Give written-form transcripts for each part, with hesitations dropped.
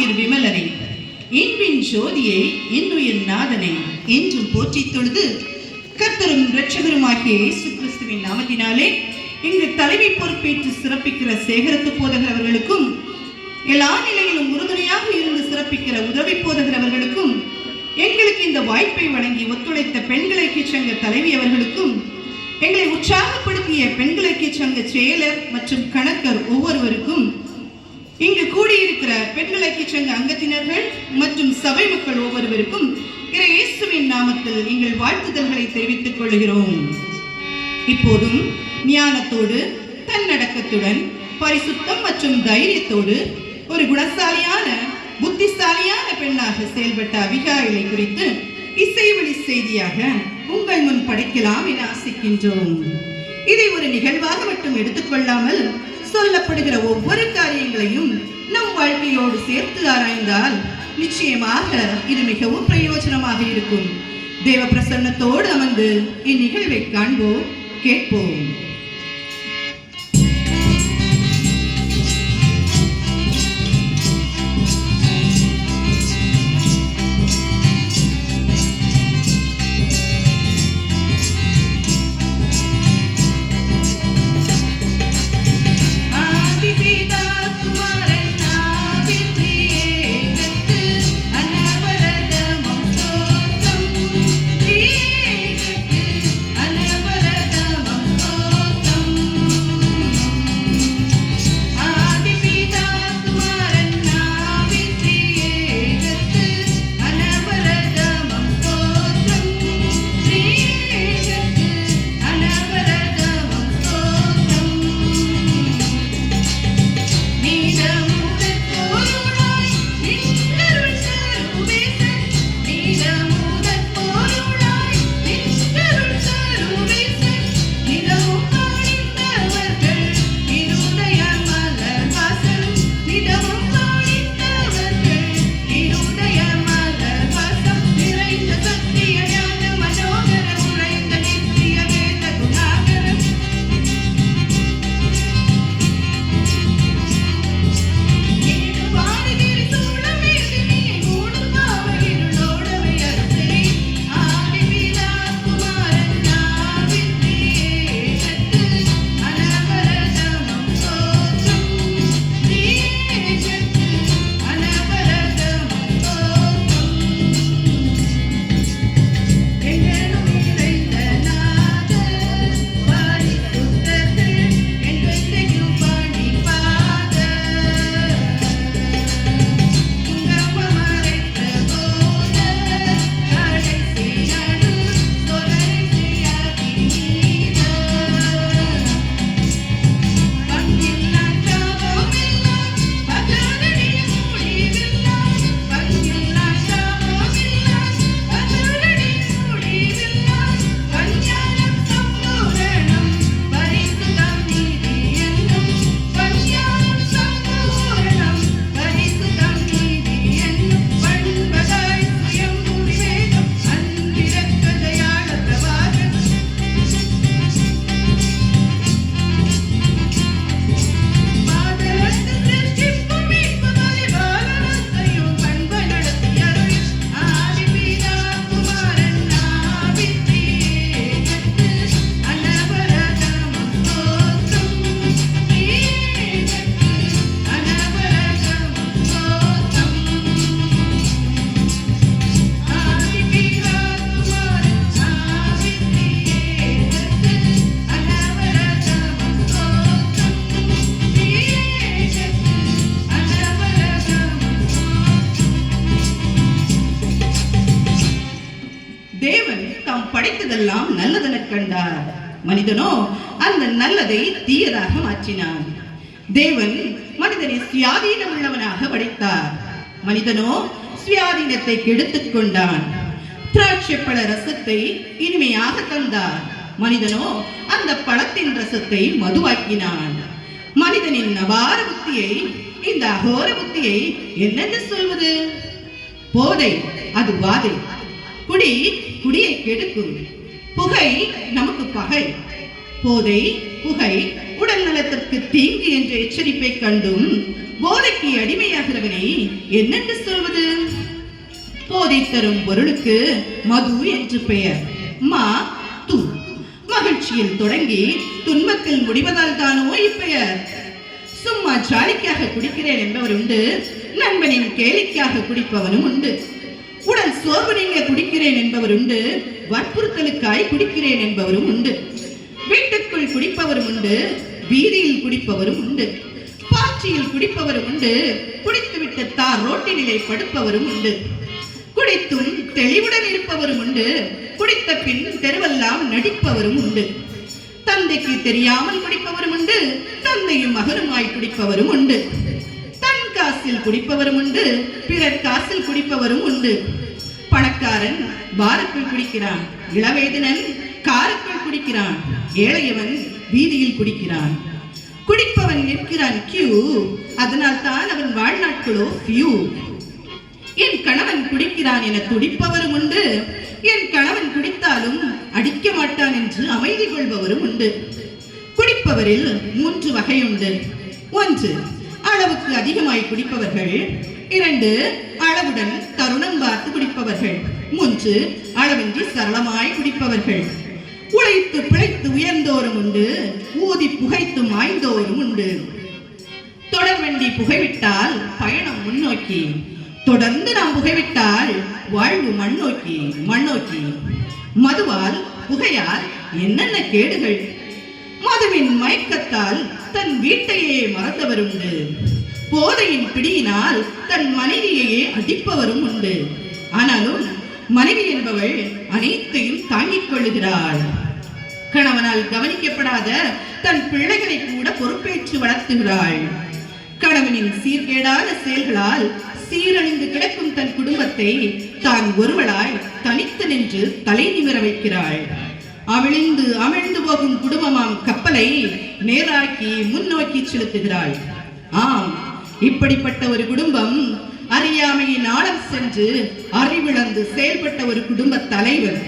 ஆருயிர் விமலனை, இன்பின் ஜோதியை, இன்னுயிர் நாதனை என்றும் போற்றித் தொழுது கர்த்தரும் இரட்சகருமாகிய இயேசு கிறிஸ்துவின் நாமத்தினாலே இங்கு தலைமை பொறுப்பேற்று சிறப்பிக்கிற சேகரத்து போதகர் அவர்களுக்கும், எல்லா நிலையிலும் உறுதுணையாக இருந்து சிறப்பிக்கிற உதவி போதகர் அவர்களுக்கும், எங்களுக்கு இந்த வாய்ப்பை வழங்கி ஒத்துழைத்த பெண்கள் ஐக்கிய சங்க தலைவி அவர்களுக்கும், எங்களை உற்சாகப்படுத்திய பெண்கள் ஐக்கிய சங்க செயலர் மற்றும் கணக்கர் ஒவ்வொருவருக்கும், இங்கு கூடியிருக்கிற பெண்கள் ஐக்கிய சங்க அங்கத்தினர்கள் மற்றும் சபை மக்கள் ஒவ்வொருவருக்கும் இயேசுவின் நாமத்தில் எங்கள் வாழ்த்துதல்களை தெரிவித்துக் கொள்கிறோம். இப்போதும் ஞானத்தோடு, தன்னடக்கத்துடன், பரிசுத்தம் மற்றும் தைரியத்தோடு ஒரு குணசாலியான புத்திசாலியான பெண்ணாக செயல்பட்ட அபிகாயிலை குறித்து இசைவழி செய்தியாக உங்கள் முன் படைக்கலாம் என ஆசிக்கின்றோம். இதை ஒரு நிகழ்வாக மட்டும் எடுத்துக்கொள்ளாமல் சொல்லப்படுகிற ஒவ்வொரு காரியங்களையும் நம் வாழ்க்கையோடு சேர்த்து ஆராய்ந்தால் நிச்சயமாக இது மிகவும் பிரயோஜனமாக இருக்கும். தேவ பிரசன்னத்தோடு அமர்ந்து இந்நிகழ்வை காண்போம், கேட்போம். படைத்ததெல்லாம் நல்லதென கண்டார். மனிதனோ அந்த நல்லதை தீயதாக மாற்றினான். தேவன் மனிதனை சுயாதீனம் உள்ளவனாக படைத்தார். மனிதனோ சுயாதீனத்தை கெடுத்துக் கொண்டான். திராட்சை பழ ரசத்தை இனிமையாக தந்தார். மனிதனோ அந்த பழத்தின் ரசத்தை மதுவாக்கினான். மனிதனின் அபார புத்தியை, இந்த அகோர புத்தியை என்னென்று சொல்வது? போதை அது வாதை, குடி குடியை கெடுக்கும், புகை நமக்கு பகை. போதை, புகை உடல் நலத்திற்கு தீங்கு என்ற எச்சரிப்பை கண்டும் போதைக்கு அடிமையாகிறவனை என்னென்று சொல்வது? போதை தரும் பொருளுக்கு மது என்று பெயர். மா து, மகிழ்ச்சியில் தொடங்கி துன்பத்தில் முடிவதால் தானோ இப்பெயர். சும்மா ஜாலிக்காக குடிக்கிறேன் என்பவர் உண்டு, நண்பனின் கேலிக்காக குடிப்பவனும் உண்டு. உடல் சோர்வு நீங்க குடிக்கிறேன் என்பவர் உண்டு, வற்புறுத்தலுக்காய் குடிக்கிறேன் என்பவரும் உண்டு. வீட்டுக்குள் குடிப்பவரும் உண்டு, வீதியில் குடிப்பவரும் உண்டு. பாற்றியில் குடிப்பவரும் உண்டு, குடித்துவிட்டு தார் ரோட்டினிலே படுப்பவரும் உண்டு. குடித்தும் தெளிவுடன் இருப்பவரும் உண்டு, குடித்த பின் தெருவெல்லாம் நடிப்பவரும் உண்டு. தந்தைக்கு தெரியாமல் குடிப்பவரும் உண்டு, தந்தையும் மகனுமாய் குடிப்பவரும் உண்டு. தன் காசில் குடிப்பவரும் உண்டு, பிறர் காசில் குடிப்பவரும் உண்டு. பணக்காரன் பாருக்குள் குடிக்கிறான், இளவேதனன் காருக்குள் குடிக்கிறான், ஏழையவன் வீதியில் குடிக்கிறான். குடிப்பவன் நிற்கிறான் கியூ, அதனால் தான் அவன் வாழ்நாட்களோ பியூ. என் கணவன் குடிக்கிறான் என துடிப்பவரும் உண்டு, என் கணவன் குடித்தாலும் அடிக்க மாட்டான் என்று அமைதி கொள்பவரும் உண்டு. குடிப்பவரில் 3 வகை உண்டு. 1, அளவுக்கு அதிகமாய் குடிப்பவர்கள். 2, அளவுடன் தருணம் பார்த்து குடிப்பவர்கள். 3, அளவின்றி சரளமாய் குடிப்பவர்கள். உழைத்து பிழைத்து உயர்ந்தோரும் உண்டு, ஊதி புகைத்து மாய்ந்தோரும் உண்டு. தொடர்வண்டி புகைவிட்டால் பயணம் முன்னோக்கி, தொடர்ந்து நாம் புகைவிட்டால் வாழ்வு மண்ணோக்கி மண்ணோக்கி. மதுவால் புகையால் என்னென்ன கேடுகள்! மதுவின் மயக்கத்தால் தன் வீட்டையே மறந்தவரும் உண்டு. போதையின் பிடியினால் தன் மனைவியையே அடிப்பவரும் உண்டு. ஆனாலும் மனைவி என்பவள் அனைத்தையும் தாங்கிக் கொள்ளுகிறாள். கணவனால் கவனிக்கப்படாத தன் பிள்ளைகளை கூட பொறுப்பேற்று வளர்த்துகிறாள். கணவனின் சீர்கேடான செயல்களால் சீரழிந்து கிடக்கும் தன் குடும்பத்தை தான் ஒருவளாய் தனித்து நின்று தலை நிமிர வைக்கிறாள். அவிழ்ந்து அமிழ்ந்து போகும் குடும்பமாம் கப்பலை நேராக்கி முன்னோக்கி செலுத்துகிறாள். ஆம், இப்படிப்பட்ட ஒரு குடும்பம் அறியாமையின் ஆழம் சென்று அறிவிழந்து செயல்பட்ட ஒரு குடும்ப தலைவர்.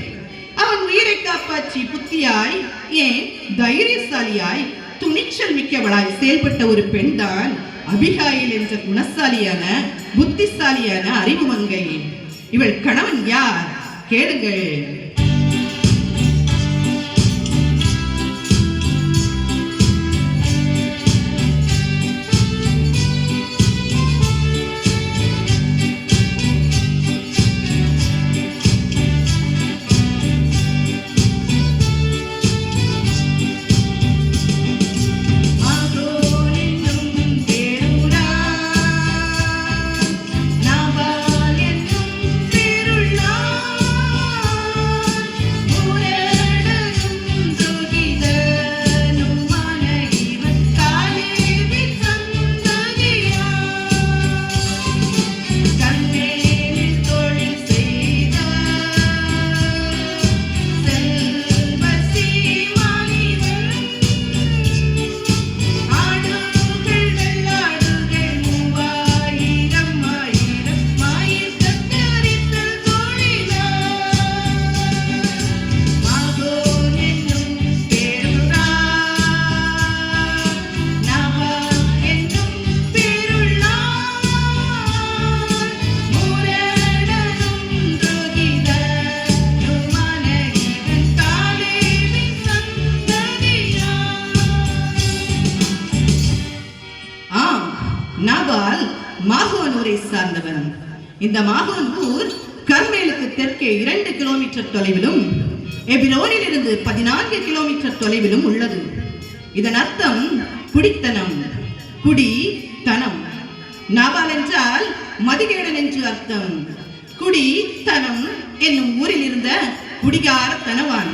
அவன் உயிரை காப்பாற்றி புத்தியாய், ஏன் தைரியசாலியாய், துணிச்சல் மிக்கவளாய் செயல்பட்ட ஒரு பெண் தான் அபிகாயில் என்ற குணசாலியான புத்திசாலியான அறிவுமங்கை. இவள் கணவன் யார்? கேளுங்கள். நாபால் மாகோன் ஊரை சார்ந்தவன். இந்த மாகோன் ஊர் கர்மேலுக்கு தெற்கே 2 கிலோமீட்டர் தொலைவிலும் எபிரோனில் இருந்து 14 கிலோமீட்டர் தொலைவிலும் உள்ளது. இதன் அர்த்தம் குடித்தனம், குடி தனம். நாபால் என்றால் மதிகேடன் என்று அர்த்தம். குடி தனம் என்னும் ஊரில் இருந்த குடிகார தனவான்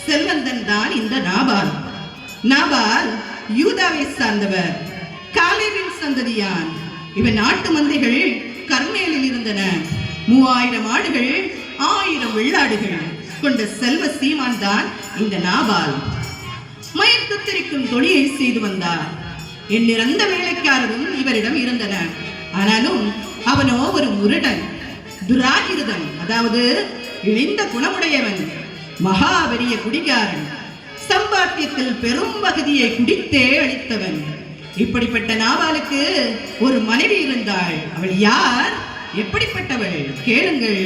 செல்வந்தன் தான் இந்த நாபால். நாபால் யூதாவை சார்ந்தவர், காலேபின் சந்ததியான். இவன் நாட்டு மந்தைகள் கர்மேலில் இருந்தன. 3000 ஆடுகள், 1000 வெள்ளாடுகள் கொண்ட செல்வ சீமான் தான் இந்த நாபால். மயத்து திரிக்கும் தொழிலை செய்து வந்தார். எண்ணிறந்த வேலைக்காரரும் இவரிடம் இருந்தனர். ஆனாலும் அவனோ ஒரு முரடன், துராகிருதன், அதாவது இழிந்த குணமுடையவன், மகாபெரிய குடிகாரன். சம்பாத்தியத்தில் பெரும் பகுதியை குடித்தே அளித்தவன். இப்படிப்பட்ட நாபாலுக்கு ஒரு மனைவி இருந்தாள். அவள் யார்? எப்படிப்பட்டவள்? கேளுங்கள்.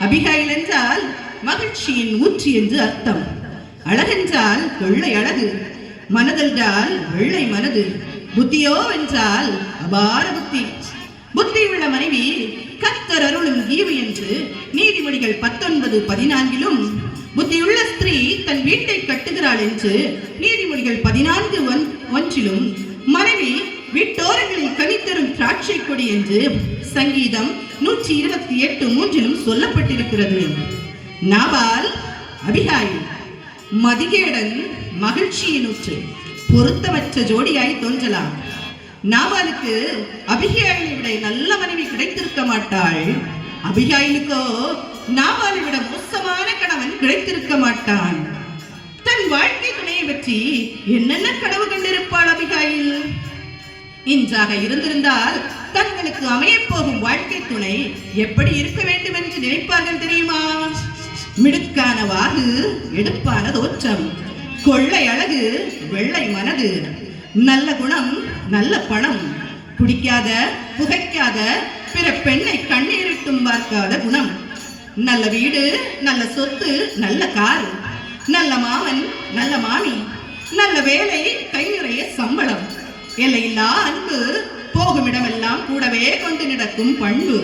அபிகாயில் என்றால் மகிழ்ச்சியின் ஊற்றி என்று அர்த்தம். அழகென்றால் கொள்ளை அழகு, மனதென்றால் வெள்ளை மனது, புத்தியோ என்றால் அபார புத்தி. புத்தியுள்ள மனைவி கர்த்தர் அருளும் ஈவு என்று நீதிமொழிகள் 19:14 புத்தியுள்ள ஸ்திரீ தன் வீட்டை கட்டுகிறாள் என்று நீதிமொழிகள் 14:1 மனைவி வீட்டோரங்களில் கனித்தரும் திராட்சை கொடி என்று சங்கீதம் 128:3 சொல்லப்பட்டிருக்கிறது. நாபால் அபிகாயில் மதிகேடன் மகிழ்ச்சியின் ஊற்று, பொருத்தமற்ற ஜோடியாய் தோன்றலாம். நாபாலுக்கு அபிகாயிலை விட நல்ல மனைவி கிடைத்திருக்க மாட்டாள். அபிகாயிலுக்கோ நாபாலை விட மோசமான கணவன் கிடைத்திருக்க மாட்டான். தன் வாழ்க்கை துணையை பற்றி என்னென்ன கனவு கண்டிருப்பாள் அபிகாயில்? இன்றாக இருந்திருந்தால் தங்களுக்கு அமையப் போகும் வாழ்க்கை துணை எப்படி இருக்க வேண்டும் என்று நினைப்பார்கள் தெரியுமா? மிடுக்கான வாகு, எடுப்பான தோற்றம், கொள்ளை அழகு, வெள்ளை மனது, நல்ல குணம், நல்ல பணம், குடிக்காத புகைக்காத பிற பெண்ணை கண்ணீரிட்டும் பார்க்காத குணம், நல்ல வீடு, நல்ல சொத்து, நல்ல கார், நல்ல மாமன், நல்ல மாமி, நல்ல வேலை, கை நிறைய சம்பளம், எல்லையில்லா அன்பு, போகும் இடமெல்லாம் கூடவே கொண்டு நடக்கும் பண்பு,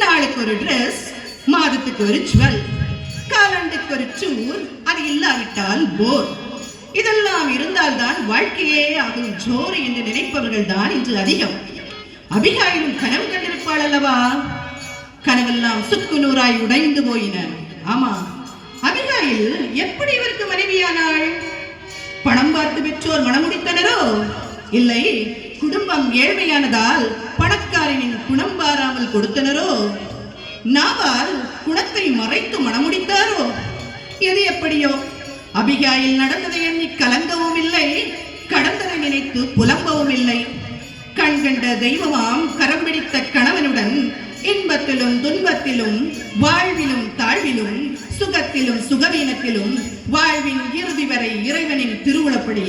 நாளுக்கு ஒரு டிரெஸ், மாதத்துக்கு ஒரு ஜுவல், காலாண்டுக்கு ஒரு டூர், அது இல்லாவிட்டால் போர். இதெல்லாம் இருந்தால்தான் வாழ்க்கையே ஆகும் ஜோறு என்று நினைப்பவர்கள் தான் இன்று அதிகம். அபிகாயிலும் கனவு கண்டிருப்பாள் அல்லவா? கனவெல்லாம் சுக்கு நூறாய் உடைந்து போயின. ஆமா, அபிகாயில் எப்படி இவருக்கு மனைவியானாள்? பணம் பார்த்து பெற்றோர் மணமுடித்தனரோ? இல்லை, குடும்பம் ஏழ்மையானதால் பணக்காரனின் குணம் பாராமல் கொடுத்தனரோ? நாபால் குணத்தை மறைத்து மணமுடித்தாரோ? எது எப்படியோ, அபிகாயில் நடந்ததை எண்ணி கலங்கவும் இல்லை, கடந்ததை நினைத்து புலம்பவும் இல்லை. கண் கண்ட தெய்வமாம் கரம் பிடித்த கணவனுடன் இன்பத்திலும் துன்பத்திலும் வாழ்விலும் தாழ்விலும் சுகத்திலும் சுகவீனத்திலும் வாழ்வின் இறுதி வரை இறைவனின் திருவுளப்படி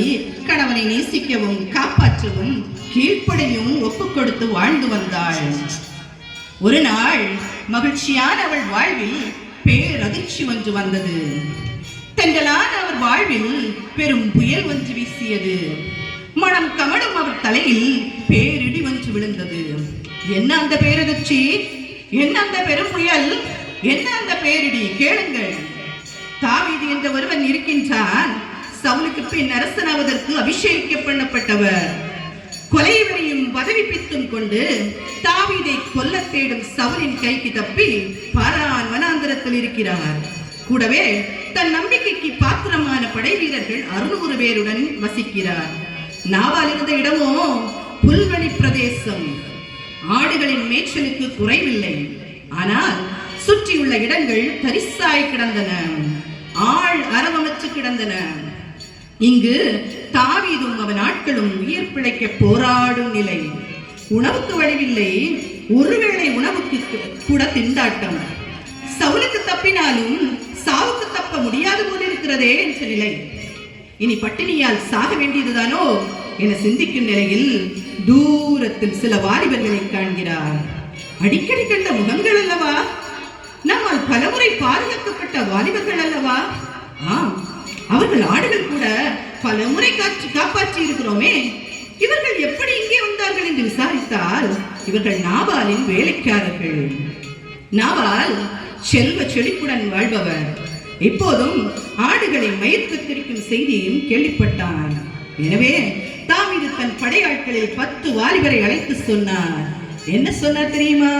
கணவனை நேசிக்கவும் காப்பாற்றவும் கீழ்ப்படியும் ஒப்புக் கொடுத்து வாழ்ந்து வந்தாள். ஒரு நாள் மகிழ்ச்சியான அவள் வாழ்வில் பேரதிர்ச்சி ஒன்று வந்தது. தென்றலான அவர் வாழ்வில் பெரும் புயல் ஒன்று வீசியது. மனம் கமடும் அவர் தலையில் பேரிடி ஒன்று விழுந்தது. என்ன அந்த பேரதிர்ச்சி? என்ன அந்த பெரும் புயல்? என்ன அந்த பேரிடி? கேளுங்கள். தாவீது என்ற ஒருவன் இருக்கின்றான். சவுலுக்கு பின் அரசனாவதற்கு அபிஷேகம் பண்ணப்பட்டவர். கொலைவரையும் பதவி பித்தும் கொண்டு தாவீதை கொல்ல தேடும் சவுலின் கைக்கு தப்பி பாரான் வனாந்தரத்தில் இருக்கிறார். கூடவே தன் நம்பிக்கைக்கு பாத்திரமான படை வீரர்கள் 600 பேருடன் வசிக்கிறார். நாபால் இருந்த இடமோ புல்வெளி பிரதேசம். ஆடுகளின் மேய்ச்சலுக்கு குறைவில்லை. ஆனால் சுற்றியுள்ள இடங்கள் தரிசாய் கிடந்தன, ஆள் அரவமற்று கிடந்தன. இங்கு தாவீதும் அவன் ஆட்களும் உயிர் பிழைக்க போராடும் நிலை. உணவுக்கு வழிவில்லை, ஒருவேளை உணவுக்கு கூட திண்டாட்டம். சவுலுக்கு தப்பினாலும் சாவுக்கு தப்ப முடியாது போல இருக்கிறதே என்ற நிலை. இனி பட்டினியால் சாக வேண்டியதுதானோ என சிந்திக்கும் நிலையில் தூரத்தில் சில வாலிபர்களை காண்கிறார். அடிக்கடி கண்ட முகங்கள் அல்லவா? நம்மால் பலமுறை பாதுகாக்கப்பட்ட வாலிபர்கள் அல்லவா? அவர்கள் ஆடுகள் கூட பலமுறை காப்பாற்றி இருக்கிறோமே. இவர்கள் எப்படி இங்கே வந்தார்கள் என்று விசாரித்தால் இவர்கள் நாபாலின் வேலைக்காரர்கள். நாபால் செல்வ செழிப்புடன் வாழ்பவர். இப்போதும் ஆடுகளை மயிர் கத்திரிக்கும் செய்தியும் கேள்விப்பட்டார். எனவே தாவீது தன் படையாட்களில் 10 வாலிபரை அழைத்து சொன்னார், என்ன சொன்னார் தெரியுமா?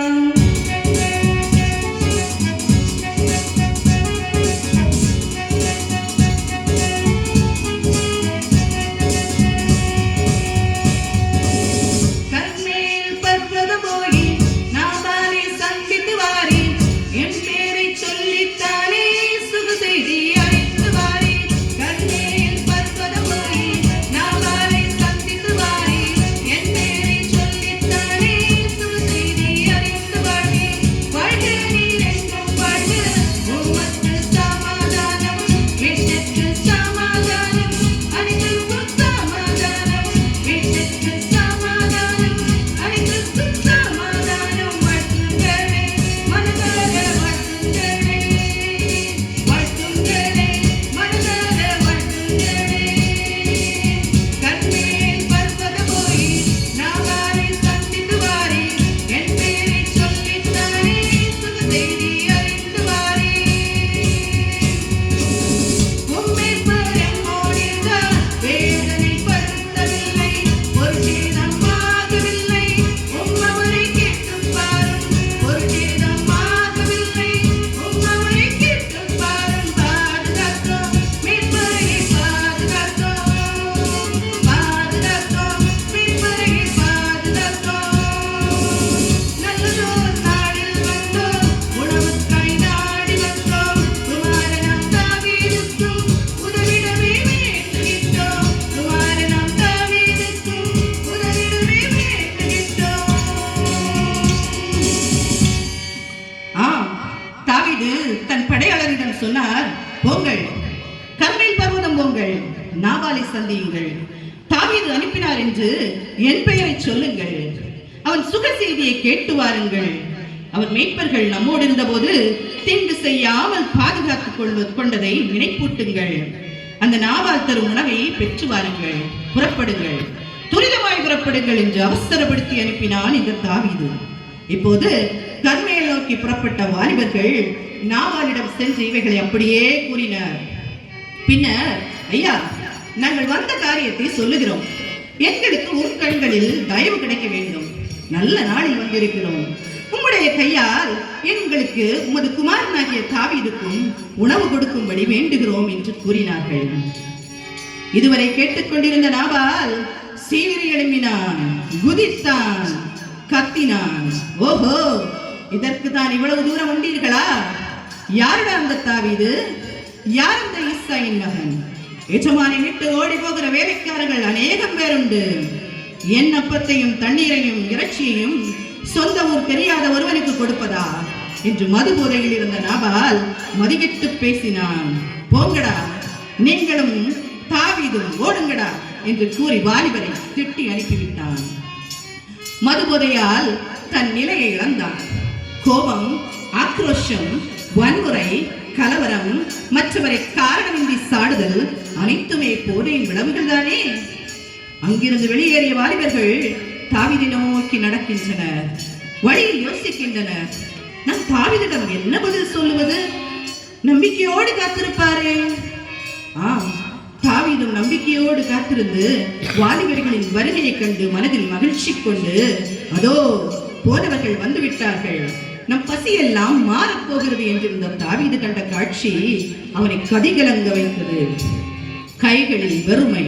சொன்னார், போங்கள், கர்மேல் பர்வதம் போங்கள், நாபாலை சந்தியுங்கள். தாவீது அனுப்பினார் என்று என் பெயரை சொல்லுங்கள். அவன் சுக செய்தியை கேட்டு வாருங்கள். அவர் மேய்ப்பர்கள் நம்மோடு இருந்த போது தீங்கு செய்யாமல் பாதுகாத்துக் கொண்டதை நினைப்பூட்டுங்கள். அந்த நாபால் தரும் உணவை பெற்று வாருங்கள். புறப்படுங்கள், துரிதமாய் புறப்படுங்கள் என்று அவசரப்படுத்தி அனுப்பினான் இந்த தாவீது. இப்போது கர்மேல் நோக்கி புறப்பட்ட வாலிபர்கள் நாபாலிடம் சென்று இவைகளை அப்படியே கூறினார். பின்னர், ஐயா, நாங்கள் வந்த காரியத்தை சொல்லுகிறோம். எங்களுக்கு உன் கண்களில் தயவு கிடைக்க வேண்டும். நல்ல நாளில் வந்திருக்கிறோம். உம்முடைய கையால் எங்களுக்கு உமது குமாரனாகிய தாவீதுக்கும் உணவு கொடுக்கும்படி வேண்டுகிறோம் என்று கூறினார்கள். இதுவரை கேட்டுக்கொண்டிருந்த நாபால் சீறி எழும்பினான், குதித்தான், கத்தினான். ஓஹோ, இதற்கு தான் இவ்வளவு தூரம் வந்தீர்களா? யாருடா அந்த தாவீது? யார் அந்த ஈசாயின் மகன்? எஜமானை விட்டு ஓடி போகிற வேலைக்காரர்கள் அநேகம் பேருண்டு. என் அப்பத்தையும் தண்ணீரையும் இறைச்சியையும் சொந்த ஊர் தெரியாத ஒருவனுக்கு கொடுப்பதா என்று மது போதையில் இருந்த நாபால் மதிகெட்டு பேசினான். போங்கடா, நீங்களும் தாவீதும் ஓடுங்கடா என்று கூறி வாலிபரை திட்டி அனுப்பிவிட்டான். மது போதையால் தன் நிலையை இழந்தான். கோபம், ஆக்ரோஷம், வன்முறை, கலவரம், மற்றவரை காரணமின்றி சாடுதல் அனைத்துமே போதையின் விளைவுகள் தானே. அங்கிருந்து வெளியேறிய வாலிபர்கள் தாவீதை நோக்கி நடக்கின்றனர். வழியில் யோசிக்கின்றனர், நம் தாவீதிடம் என்ன பதில் சொல்லுவது? நம்பிக்கையோடு காத்திருப்பாரே. தாவீதும் நம்பிக்கையோடு காத்திருந்து வாலிபர்களின் வருகையை கண்டு மனதில் மகிழ்ச்சி கொண்டு, அதோ போனவர்கள் வந்து விட்டார்கள், நம் பசியெல்லாம் மாறப்போகிறது என்றிருந்த தாவீது கண்ட காட்சி அவனை கதிகலங்க வைத்தது. கைகளில் வெறுமை,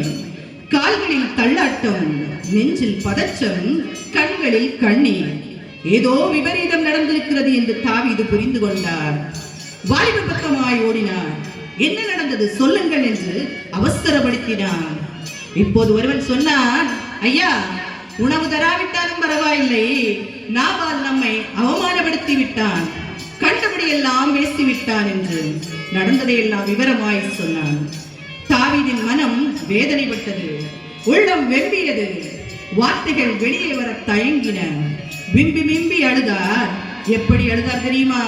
கால்களில் தள்ளாட்டம், நெஞ்சில் பதற்றம், கண்களில் கண்ணீர். ஏதோ விபரீதம் நடந்திருக்கிறது என்று தாவீது புரிந்து கொண்டார். வாலிப பக்கமாய் ஓடினார். என்ன நடந்தது சொல்லுங்கள் என்று அவசரப்படுத்தினான். இப்போது ஒருவன் சொன்னான், ஐயா, உணவு தராவிட்டாலும் பரவாயில்லை, நாபால் நம்மை அவமானப்படுத்தி விட்டான், கண்டபடியெல்லாம் பேசிவிட்டான் என்று நடந்ததையெல்லாம் விவரமாய் சொன்னான். தாவீதின் மனம் வேதனைப்பட்டது, உள்ளம் வெம்பியது, வார்த்தைகள் வெளியே வர தயங்கின. விம்பி விம்பி அழுதார். எப்படி அழுதார் தெரியுமா?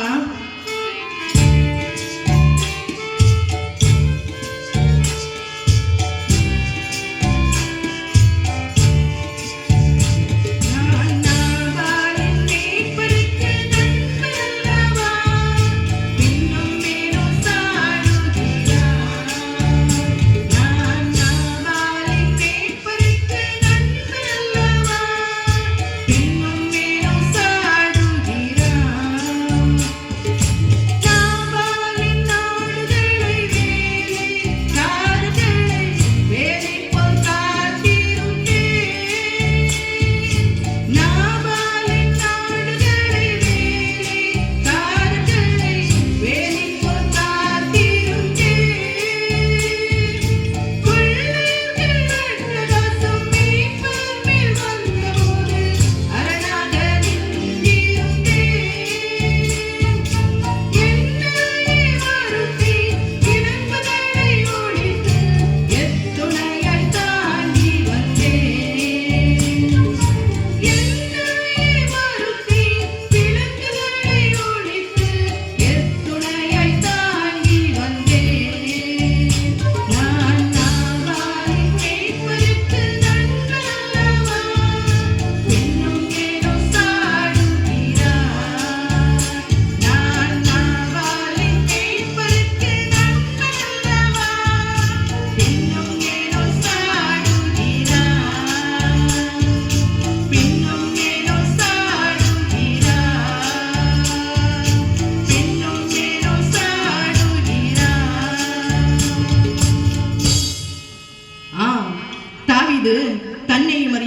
பின்னும் மேலும்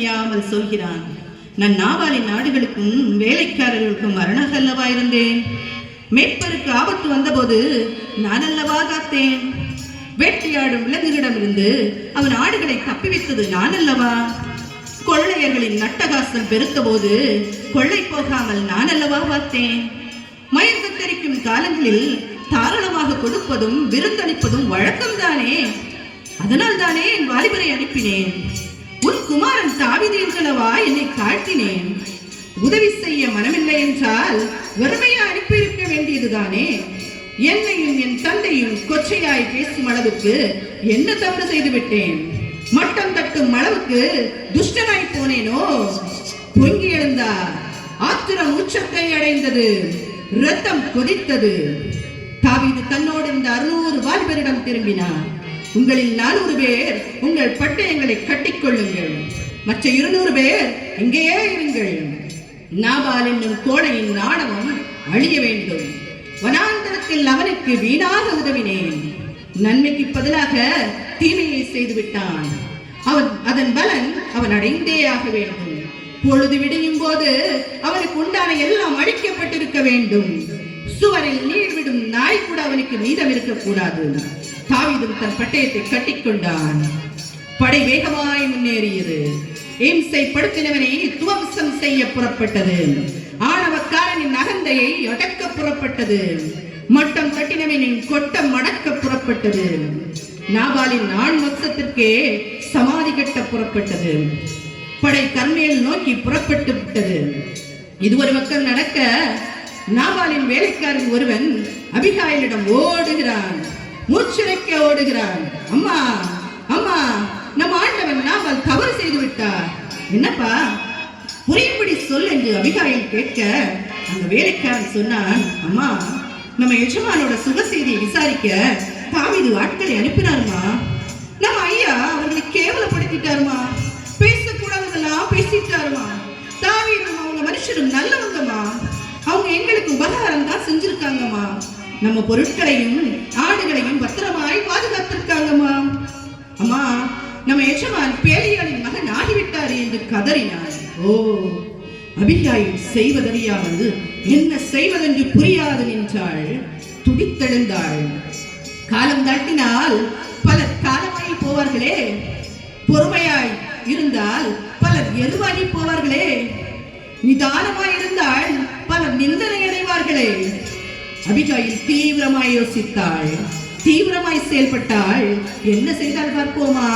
தெரியாமல் சொல்கிறான். நான் நாபாலின் நாடுகளுக்கும் வேலைக்காரர்களுக்கும் மரணம் அல்லவா இருந்தேன். மேற்பருக்கு ஆபத்து வந்தபோது நான் அல்லவா காத்தேன். வேட்டையாடும் விலங்குகளிடமிருந்து அவன் ஆடுகளை தப்பிவித்தது நான் அல்லவா. கொள்ளையர்களின் நட்டகாசம் பெருத்த போது கொள்ளை போகாமல் நான் அல்லவா பார்த்தேன். மயக்க தெரிக்கும் காலங்களில் தாராளமாக கொடுப்பதும் விருந்தளிப்பதும் வழக்கம்தானே. அதனால் தானே என் வாலிபரை அனுப்பினேன். உன் குமாரன் தாவீது என்றளவா என்னை தாழ்த்தினேன். உதவி செய்ய மனமில்லை என்றால் வெறுமையா அனுப்பியிருக்க வேண்டியதுதானே. என்னையும் என் தந்தையும் கொச்சையாய் பேசும் அளவுக்கு என்ன தவறு செய்து விட்டேன்? மட்டம் தட்டும் அளவுக்கு துஷ்டனாய் போனேனோ? பொங்கி எழுந்தார். ஆத்திரம் உச்சத்தை அடைந்தது. இரத்தம் கொதித்தது. தாவீது தன்னோடு இருந்த 600 வாலிபரிடம் திரும்பினார். உங்களில் 400 பேர் உங்கள் பட்டயங்களை கட்டிக்கொள்ளுங்கள். மற்ற 200 பேர் இங்கேயே இருங்கள். நாபால் என்னும் கோழையின் நாணவம் அழிய வேண்டும். வனாந்தரத்தில் அவனுக்கு வீணாக உதவினேன். நன்மைக்கு பதிலாக தீமையை செய்து விட்டான். அதன் பலன் அவன் அடைந்தே ஆக வேண்டும். பொழுது விடியும் போது அவனுக்கு உண்டான எல்லாம் அழிக்கப்பட்டிருக்க வேண்டும். சுவரில் நீர் விடும் நாய் கூட அவனுக்கு மீதம் இருக்கக்கூடாது. தாவீதும் தன் பட்டயத்தை கட்டிக்கொண்டான். படை வேகமாய் முன்னேறியது. இம்சை படுத்தினவனை துவம்சம் செய்ய புறப்பட்டது. ஆணவக்காரனின் அகந்தையை அடக்க புறப்பட்டது. மட்டம் கட்டினவனின் கொட்டம் அடக்க புறப்பட்டது. நாபாலின் ஆண் வம்சத்திற்கே சமாதி கட்ட புறப்பட்டது. படை கர்மேல் நோக்கி புறப்பட்டு விட்டது. இது ஒரு பக்கம் நடக்க, நாபாலின் வேலைக்காரன் ஒருவன் அபிகாயிலிடம் ஓடுகிறான். மூச்சிறைக்க ஓடுகிறான். அம்மா அம்மா, நம் ஆண்டவன் நாபால் தவறு செய்து விட்டார். என்னப்பா, புரியும்படி சொல் என்று அபிகாயில் கேட்க, அந்த வேலைக்காரன் சொன்னான், அம்மா, நம்ம எஜமானோட சுக செய்தியை விசாரிக்க தாவீது ஆட்களை அனுப்பினாருமா. நம்ம ஐயா அவர்களை கேவலப்படுத்திட்டாருமா. பேசக்கூடாததெல்லாம் பேசிட்டாருமா. தாவீதும் அவங்க மனுஷரும் நல்லவங்கம்மா. அவங்க எங்களுக்கு உபகாரம் தான் செஞ்சிருக்காங்கம்மா. நம்ம பொருட்களையும் ஆடுகளையும் பத்திரமாய் பாதுகாத்திருக்காங்கம்மா. அம்மா, நம்ம எஜமான் பேலியாளின் மகன் ஆகிவிட்டாரு என்று கதறினார். ஓ, அபிகாயில் செய்வதறியாமல் என்ன செய்வதென்று புரியாது நின்றாள். துடித்தெழுந்தாள். காலம் தாட்டினால் பலர் காலமாய் போவார்களே. பொறுமையாய் இருந்தால் பலர் எருவாகி போவார்களே. நிதானமாய் இருந்தால் பலர் நிந்தனை அடைவார்களே. அபிகாயில் தீவிரமாய் யோசித்தாள். தீவிரமாய் செயல்பட்டாள். என்ன செய்தால் பார்ப்போமா?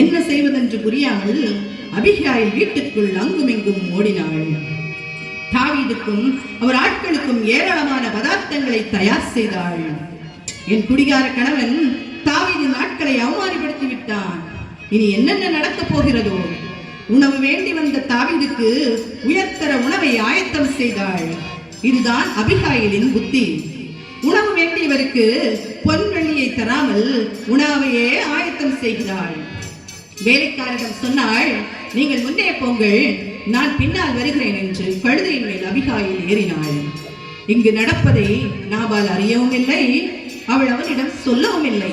என்ன செய்வதென்று புரியாமல் அபிகாயில் வீட்டுக்குள் அங்குமிங்கும் ஓடினாள். தாவீதுக்கும் அவர் ஆட்களுக்கும் ஏராளமான பதார்த்தங்களை தயார் செய்தாள். என் குடிகார கணவன் தாவீதின் ஆட்களை அவமானப்படுத்தி விட்டான். இனி என்னென்ன நடக்கப் போகிறதோ? உணவு வேண்டி வந்த தாவீதுக்கு உயர்தர உணவை ஆயத்தம் செய்தாள். இதுதான் அபிகாயிலின் புத்தி. உணவு வேண்டியவருக்கு பொன் வெள்ளியை தராமல் உணவையே ஆயத்தம் செய்கிறாள். வேலைக்காரரிடம் சொன்னாள், நீங்கள் முன்னே போங்கள், நான் பின்னால் வருகிறேன் என்று கழுதையின் மேல் அபிகாயில் ஏறினாள். இங்கு நடப்பதை நாபால் அறியவும் இல்லை, அவள் அவனிடம் சொல்லவும் இல்லை.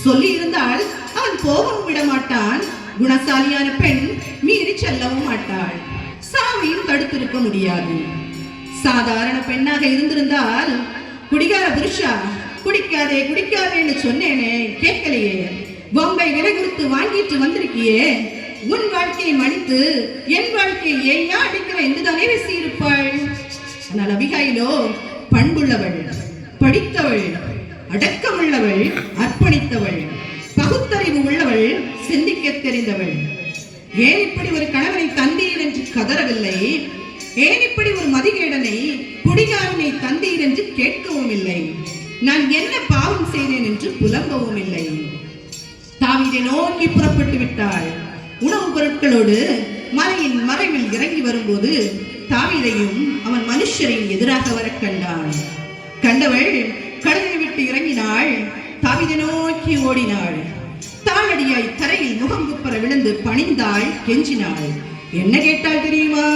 சொல்லி இருந்தால் அவன் போகவும் விட மாட்டான். குணசாலியான பெண் மீறி செல்லவும் மாட்டாள். சாவையும் தடுத்திருக்க முடியாது. சாதாரண பெண்ணாக இருந்திருந்தால், குடிகார புருஷா, குடிக்காதே குடிக்காதேன்னு சொன்னேனே, கேட்கலையே, பொம்பை விலை கொடுத்து வாங்கிட்டு வந்திருக்கியே, உன் வாழ்க்கையை மடித்து என் வாழ்க்கையை ஏயா அடிக்கிற என்றுதானே பேசியிருப்பாள். ஆனால் அபிகாயிலோ பண்புள்ளவள், படித்தவள், அடக்கமுள்ளவள், அர்ப்பணித்தவள், பகுத்தறிவு உள்ளவள், சிந்திக்க தெரிந்தவள். ஏன் இப்படி ஒரு கணவனை தந்தீர் என்று கதறவில்லை. ஏன் இப்படி ஒரு மதிகேடனை, குடிகாரனை தந்தீர் என்று கேட்கவும் இல்லை. நான் என்ன பாவம் செய்தேன் என்று புலம்பவும் இல்லை. தாவீதை நோக்கி புறப்பட்டு விட்டாள். உணவுப் பொருட்களோடு மலையின் மறைவில் இறங்கி வரும்போது தாவீதையும் அவன் மனுஷரையும் எதிராக வர கண்டாள். கண்டவள் கழுதை விட்டு இறங்கினாள். தாவீதை நோக்கி ஓடினாள். தாளடியாய் தரையில் முகம் குப்பர விழுந்து பணிந்தாள், கெஞ்சினாள். என்ன கேட்டாள் தெரியுமா?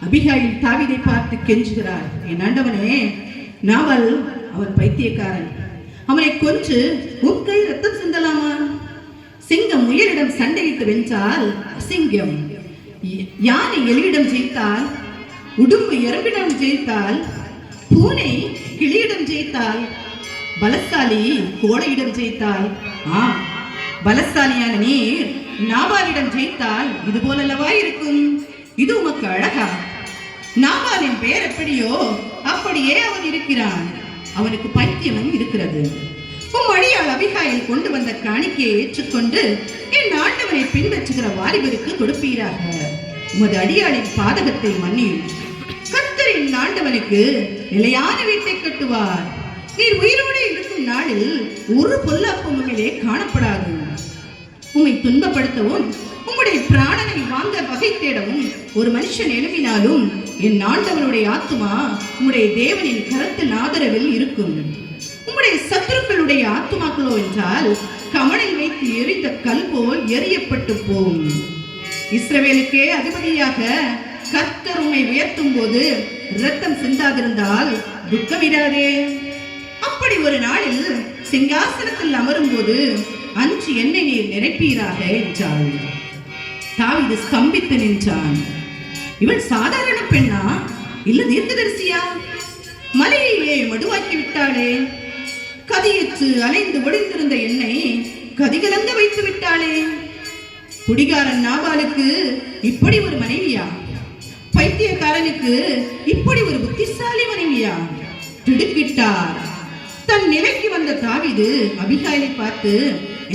அபிகாயில் தாவீதை பார்த்து கெஞ்சுகிறார். என் ஆண்டவனே, நாவல் அவன் பைத்தியக்காரன். அவனை கொன்று உக்கை ரத்தம் சிந்தலாமா? சிங்கம் முயலிடம் சண்டையிட்டு வென்றால் அசிங்கம். யானை எலியிடம் ஜெயித்தால், உடும்பு எறும்பிடம் ஜெயித்தால், பூனை கிளியிடம் ஜெயித்தால், பலசாலி கோடையிடம் ஜெயித்தால், பலசாலியான நீர் நாபாலிடம் ஜெயித்தால் இது போலல்லவா இருக்கும்? இது உமக்கு அழகா? நாபாலின் பெயர் எப்படியோ அப்படியே அவன் இருக்கிறான். அவனுக்கு பைத்தியமும் இருக்கிறது. உம் அடியாள் அபிகாயில் கொண்டு வந்த காணிக்கையை ஏற்றுக்கொண்டு என் ஆண்டவனை பின்பற்றுகிற வாலிபருக்கு கொடுப்பீராக. உமது அடியாளின் பாதகத்தை மன்னியும். கர்த்தரின் ஆண்டவனுக்கு நிலையான வீட்டை கட்டுவார். நீர் உயிரோடு இருக்கும் நாளில் ஒரு பொல்லாப்பும் உம்மிலே காணப்படாது. உம்மை துன்பப்படுத்தவும் உம்முடைய பிராணனை வாங்க வகை தேடவும் ஒரு மனுஷன் எழுப்பினாலும் என் ஆண்டவனுடைய ஆத்துமா உம்முடைய தேவனின் கரத்தின் ஆதரவில் இருக்கும். உம்முடைய சத்துருக்களுடைய ஆத்துமாக்களோ என்றால் கமனில் வைத்து எரிந்த கல் போல் எரியப்பட்டு போம். இஸ்ரவேலுக்கே அதிபதியாக கர்த்தர் உம்மை உயர்த்தும் போது இரத்தம் சிந்தாதிருந்தால் துக்கமிடாதே. அப்படி ஒரு நாளில் சிங்காசனத்தில் அமரும் போது அன்று என்னை நீர் நினைப்பீராக என்றாள். தாவீது ஸ்தம்பித்து நின்றான். இவள் சாதாரண பெண்ணா இல்ல தீர்க்கதரிசியா? மலையையே மடுவாக்கி விட்டாளே. கதியற்று அலைந்து ஒளிந்திருந்த என்னை கதிகலங்க வைத்து விட்டாளே. குடிகாரன் நாபாலுக்கு இப்படி ஒரு மனைவியா? பைத்தியக்காரனுக்கு இப்படி ஒரு புத்திசாலி மனைவியா? திடுக்கிட்டார். தன் நிலைக்கு வந்த தாவீது அபிகாயிலை பார்த்து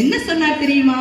என்ன சொன்னார் தெரியுமா?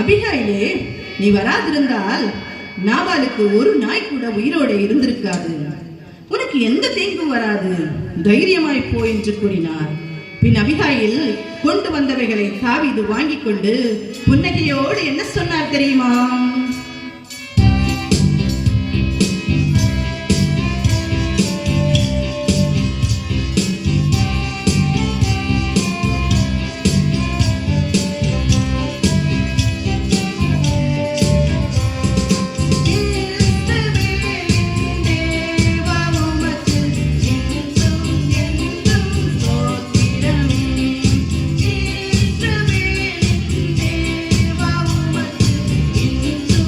அபிகாயிலே, நீ வராதிருந்தால் நாபாலுக்கு ஒரு நாய் கூட உயிரோட இருந்திருக்காது. உனக்கு எந்த தீங்கும் வராது, தைரியமாய் போ என்று கூறினார். பின் அபிகாயில் கொண்டு வந்தவைகளை தாவீது வாங்கிக் கொண்டு புன்னகையோடு என்ன சொன்னார் தெரியுமா? Into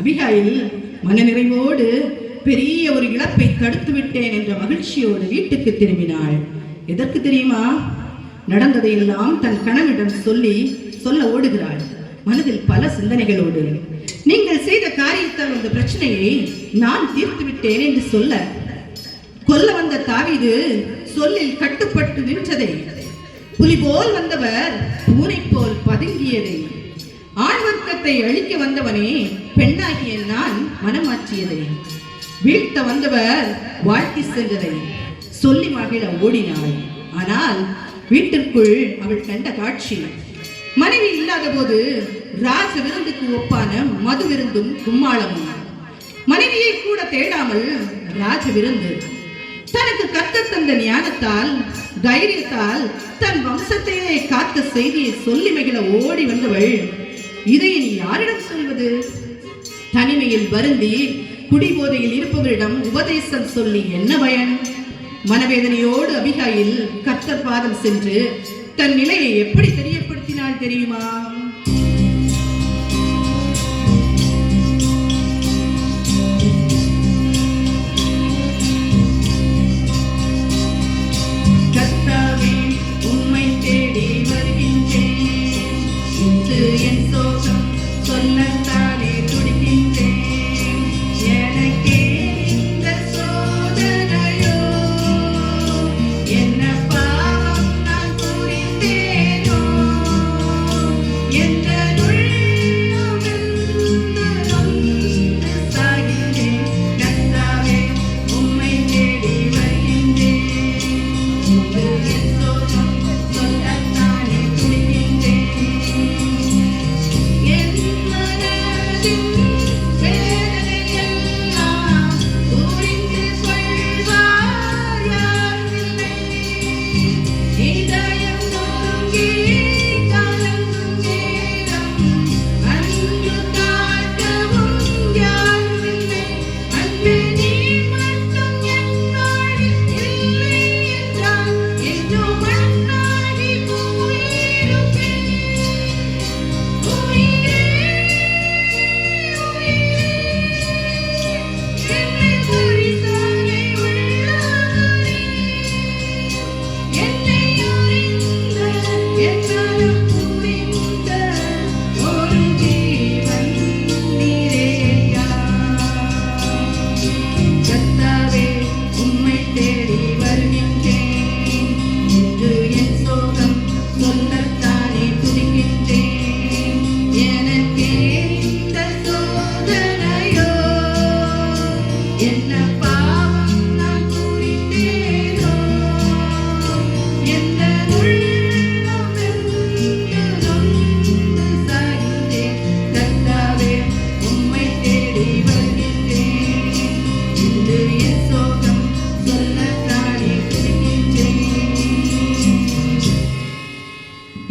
அபிகாயில் மனநிறைவோடு பெரிய ஒரு இழப்பை தடுத்து விட்டேன் என்ற மகிழ்ச்சியோடு வீட்டுக்கு திரும்பினாள். எதற்கு தெரியுமா? நடந்ததையெல்லாம் தன் கணவனிடம் சொல்ல ஓடுகிறாள். மனதில் பல சிந்தனைகளோடு, நீங்கள் செய்த காரியத்தால் வந்த பிரச்சனையை நான் தீர்த்து விட்டேன் என்று சொல்ல, கொல்ல வந்த தாவீது சொல்லில் கட்டுப்பட்டு நின்றதை, புலி போல் வந்தவர் பூனை போல் பதுங்கியதை, ஆண் வர்க்கத்தை அழிக்க வந்தவனே பெண்ணாகிய நான் மனமாற்றியதை, வீழ்த்த வந்தவர் வாழ்த்தி சென்றதை சொல்லி மகிழ ஓடினாள். ஆனால் வீட்டிற்குள் அவள் கண்ட காட்சி, மனைவி இல்லாத போது ராஜ விருந்துக்கு ஒப்பான மது விருந்தும் கும்மாளமும், மனைவியை கூட தேடாமல் ராஜ விருந்து, தனக்கு கர்த்தர் தந்த ஞானத்தால் தைரியத்தால் தன் வம்சத்தையே காத்த செய்தியை சொல்லி மகிழ ஓடி வந்தவள் இதை நீ யாரிடம் சொல்வது? தனிமையில் வருந்தி குடிபோதையில் இருப்பவரிடம் உபதேசம் சொல்லி என்ன பயன்? மனவேதனையோடு அபிகாயில் கர்த்தர் பாதம் சென்று தன் நிலையை எப்படி தெரியப்படுத்தினாள் தெரியுமா?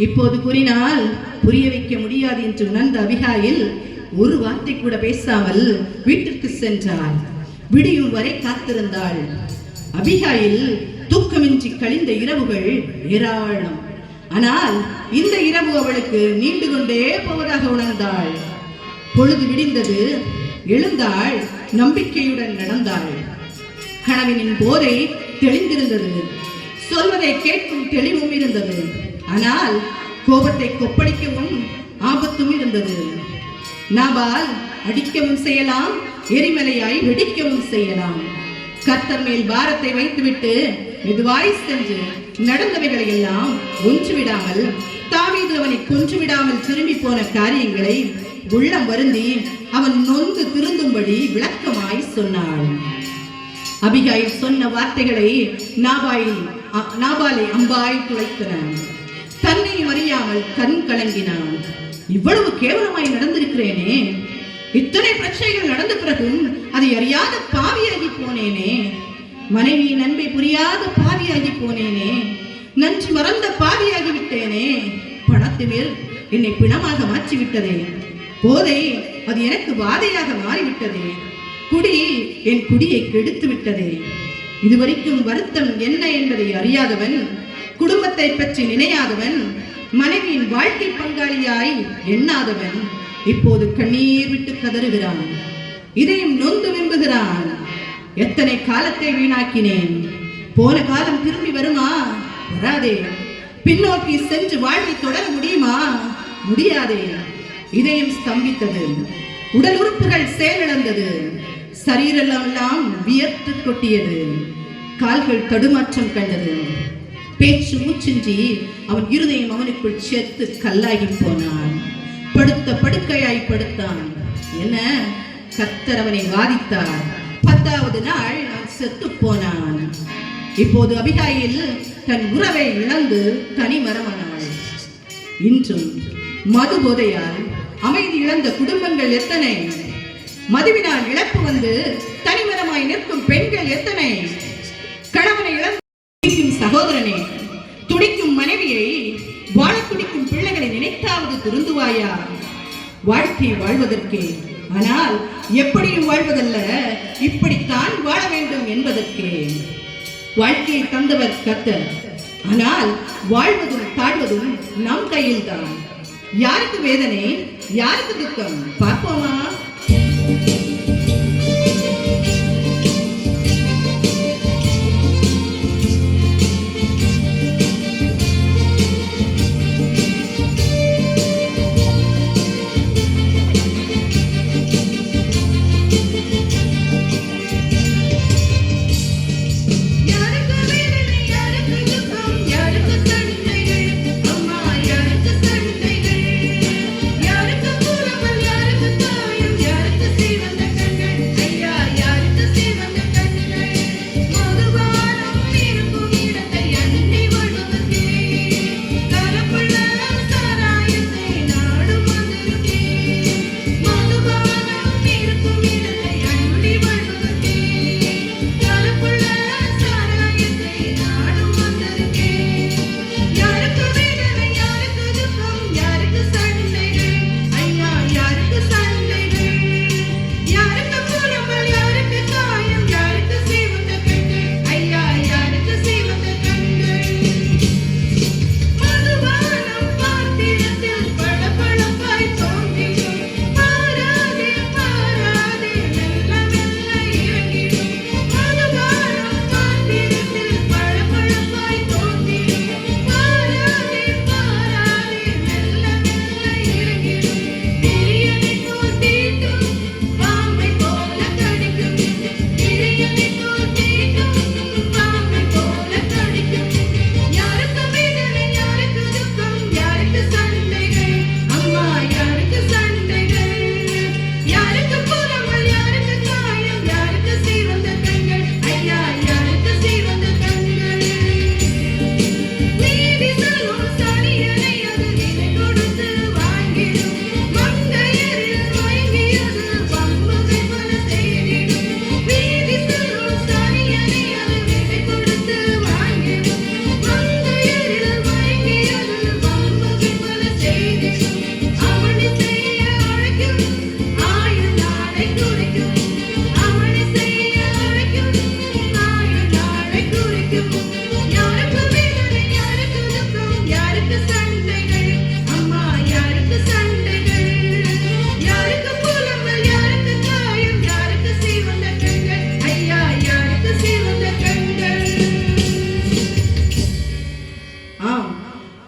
இப்போது கூறினால் புரிய வைக்க முடியாது என்று உணர்ந்த அபிகாயில் ஒரு வார்த்தை கூட பேசாமல் வீட்டிற்கு சென்றாள். விடியும் வரை காத்திருந்தாள். அபிகாயில் தூக்கமின்றி கழிந்த இரவுகள் ஏராளம். ஆனால் இந்த இரவு அவளுக்கு நீண்டு கொண்டே போவதாக உணர்ந்தாள். பொழுது விடிந்தது. எழுந்தாள். நம்பிக்கையுடன் நடந்தாள். கனவினின் போதை தெளிந்திருந்தது. சொல்வதை கேட்கும் தெளிவும் இருந்தது. ஆனால் கோபத்தை கொப்பளிக்கவும் ஆபத்தும் இருந்தது. நாபால் அடிக்கவும் செய்யலாம், எரிமலையாய் வெடிக்கவும் செய்யலாம். கர்த்தர் மேல் பாரத்தை வைத்துவிட்டு மெதுவாய் சென்று நடந்தவைகளை எல்லாம் ஒன்றுவிடாமல், தாவீது அவனை கொன்றுவிடாமல் திரும்பி போன காரியங்களை உள்ளம் வருந்தி அவன் நொந்து திருந்தும்படி விளக்கமாய் சொன்னாள். அபிகாயில் சொன்ன வார்த்தைகளை நாபாலை அம்பாய் துளைத்தன. தன்னையும் அறியாமல் கண் கலங்கினான். இவ்வளவு கேவலமாய் நடந்திருக்கிறேனே, இத்தனை பிரச்சனைகள் நடந்த பிறகும் அதை அறியாத பாவியாகி போனேனே, மனைவியின் அன்பை புரியாத பாவியாகி போனேனே, நன்றி மறந்த பாவியாகி விட்டேனே, பணத்து மேல் என்னை பிணமாக மாற்றிவிட்டதே, போதை அது எனக்கு வாதையாக மாறிவிட்டதே, குடி என் குடியை கெடுத்து விட்டதே. இதுவரைக்கும் வருத்தம் என்ன என்பதை அறியாதவன், குடும்பத்தை பற்றி நினையாதவன், மனைவியின் வாழ்க்கை பங்காளியாய் எண்ணாதவன், இப்போது கண்ணீர் விட்டு கதறுகிறான், இதயம் நொந்து விம்புகிறான். எத்தனை காலத்தை வீணாக்கினேன், போன காலம் திரும்பி வருமா? வராதே. பின்னோக்கி சென்று வாழ்வை தொடர முடியுமா? முடியாதே. இதயம் ஸ்தம்பித்தது, உடல் உறுப்புகள் செயலிழந்தது, சரீரெல்லாம் வியர்த்து கொட்டியது, கால்கள் தடுமாற்றம் கண்டது. பேச்சு மூச்சின்றி அவன் இருதயம் அவனுக்குள் சேர்த்து கல்லாகி போனான். படுத்த படுக்கையாய் படுத்தான். என்ன, கர்த்தர் அவனை வாதித்தார். 10வது நாள் அவன் செத்து போனான். இப்போது அபிகாயில் தன் உறவை இழந்து தனிமரமானாள். இன்றும் மது போதையால் அமைதி இழந்த குடும்பங்கள் எத்தனை? மதுவினால் இழப்பு வந்து தனிமரமாய் நிற்கும் பெண்கள் எத்தனை? கணவனை இழந்து துடிக்கும் சகோதரனே, துடிக்கும் மனைவியை, வாழ துடிக்கும் பிள்ளைகளை நினைத்தாவது திருந்துவாயா? வாழ்க்கை வாழ்வதற்கே, ஆனால் எப்படியும் வாழ்வதல்ல, இப்படித்தான் வாழ வேண்டும் என்பதற்கே. வாழ்க்கையை தந்தவர் கர்த்தர், ஆனால் வாழ்வதும் தாழ்வதும் நம் கையில்தான். யாருக்கு வேதனை, யாருக்கு துக்கம் பார்ப்போமா?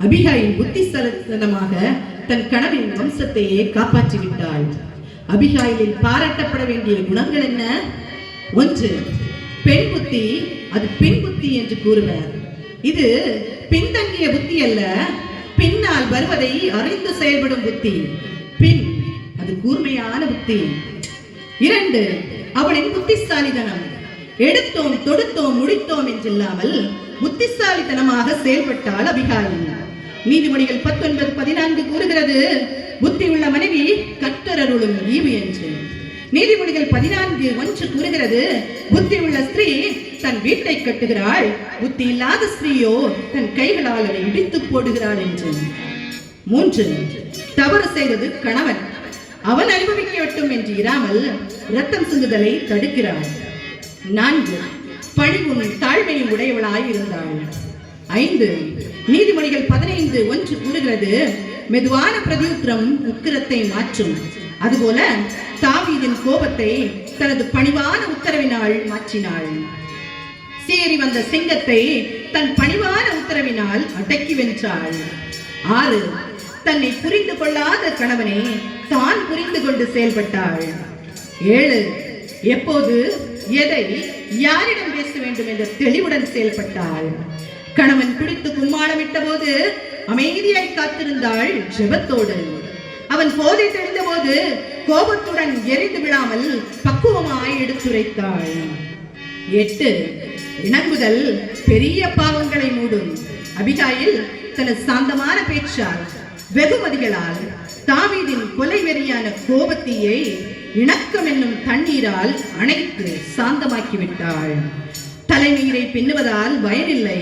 அபிகாயில் புத்திசாலித்தனமாக தன் கணவனின் வம்சத்தையே காப்பாற்றிவிட்டாள். அபிகாயிலில் பாராட்டப்பட வேண்டிய குணங்கள் என்ன? 1, பெண் புத்தி, அது பெண் புத்தி என்று கூறுவர். இது பின்தங்கிய புத்தி அல்ல, பின்னால் வருவதை அறிந்து செயல்படும் புத்தி. பின், அது கூர்மையான புத்தி. 2, அவளின் புத்திசாலித்தனம். எடுத்தோம் தொடுத்தோம் முடித்தோம் என்றில்லாமல் புத்திசாலித்தனமாக செயல்பட்டாள் அபிகாயில். நீதிமொழிகள் 19:14 கூறுகிறது, புத்தி உள்ள மனைவி கர்த்தர் அருளும் ஈவு என்று. நீதிமொழிகள் 14:1 கூறுகிறது, புத்தி உள்ள ஸ்திரீ தன் வீட்டை கட்டுகிறாள், புத்தி இல்லாத ஸ்திரீயோ தன் கைகளால் அதை இடித்து போடுகிறாள் என்று. 3, தவறு செய்வது கணவன், அவன் அனுபவிக்கட்டும் என்று இராமல் இரத்தம் சிந்துதலை தடுக்கிறாள். 4, பணிவும் தாழ்மையும் உடையவளாய் இருந்தாள். 5, நீதிமொழிகள் 15:1 கூறுகிறது, மெதுவான பிரதியுத்திரம் உக்கிரத்தை மாற்றும். அதுபோல தாவீதின் கோபத்தை தனது பணிவான உத்தரவினால் மாற்றினாள். சேரி வந்த சிங்கத்தை தன் பணிவான உத்தரவினால் அடக்கி வென்றாள். 6. தன்னை புரிந்து கொள்ளாத கணவனை தான் புரிந்து கொண்டு செயல்பட்டாள். 7. எப்போது எதை யாரிடம் பேச வேண்டும் என்ற தெளிவுடன் செயல்பட்டாள். கணவன் பிடித்து கும்மாளமிட்ட போது அமைதியாய் காத்திருந்தாள் ஜெபத்தோடு. அவன் போதை தெளிந்த போது கோபத்துடன் எரிந்து விடாமல் பக்குவமாய் எடுத்துரைத்தாள். 8. இணங்குதல் பெரிய பாவங்களை மூடும். அபிகாயில் தனது சாந்தமான பேச்சால் வெகுமதிகளால் தாவீதின் கொலை வெறியான கோபத்தையை இணக்கம் என்னும் தண்ணீரால் அணைத்து சாந்தமாக்கிவிட்டாள். தலைமீரை பின்னுவதால் பயனில்லை,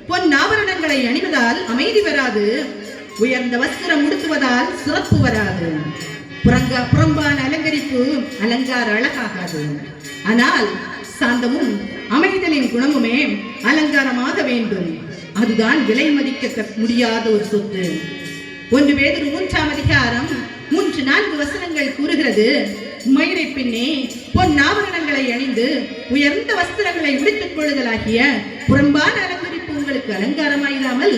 பொன் ஆபரணங்களை அணிவதால் அமைதி வராது, உயர்ந்த வஸ்திரம் உடுத்துவதால் சிறப்பு வராது, புறம்பான அலங்கரிப்பு அலங்கார அழகாகாது. ஆனால் சாந்தமும் அமைதலின் குணமுமே அலங்காரமாக வேண்டும். அதுதான் விலை மதிக்க முடியாத ஒரு சொத்து. 1 பேதுரு 3ஆம் அதிகாரம் 3-4 வசனங்கள் கூறுகிறது, மயிரை பின்னே பொன் ஆபரணங்களை அணிந்து உயர்ந்த வஸ்திரங்களை உடுத்துக் கொள்ளுதலாகிய புறம்பான அலங்கரிப்பு உங்களுக்கு அலங்காரமாயிராமல்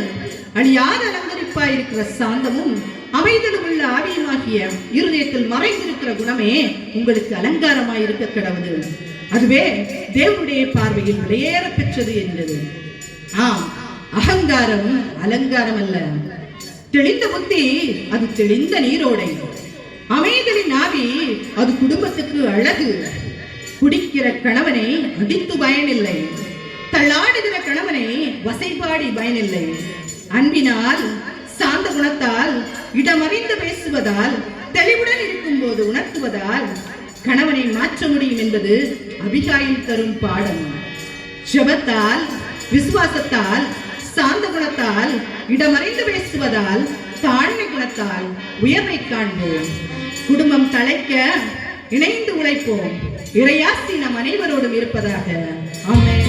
அழியாத அலங்கரிப்பாயிருக்கிற சாந்தமும் அமைதலும் உள்ள ஆவியுமாகிய இருதயத்தில் மறைந்திருக்கிற குணமே உங்களுக்கு அலங்காரமாயிருக்க கடவுது. அதுவே தேவனுடைய பார்வையில் விலையேற பெற்றது என்றது. ஆம், அகங்காரம் அலங்காரம் அல்ல. தெளிந்த புத்தி அது தெளிந்த நீரோடை. அமைதலின் ஆவி அது குடும்பத்துக்கு அழகு. குடிக்கிற கணவனை அடித்து பயனில்லை, தள்ளாடுகிற கணவனை வசைபாடி பயனில்லை. அன்பினால் சாந்த குணத்தால் இடமறிந்து பேசுவதால் தெளிவுடன் இருக்கும் போது உணர்த்துவதால் கணவனை மாற்ற முடியும் என்பது அபிகாயில் தரும் பாடம். ஜெபத்தால், விசுவாசத்தால், சாந்த குணத்தால், இடமறிந்து பேசுவதால், தாழ்மை குணத்தால் உயர்வை காண்போம். குடும்பம் தழைக்க இணைந்து உழைப்போம். இறையாசி நம் அனைவரோடும் இருப்பதாக. ஆமென்.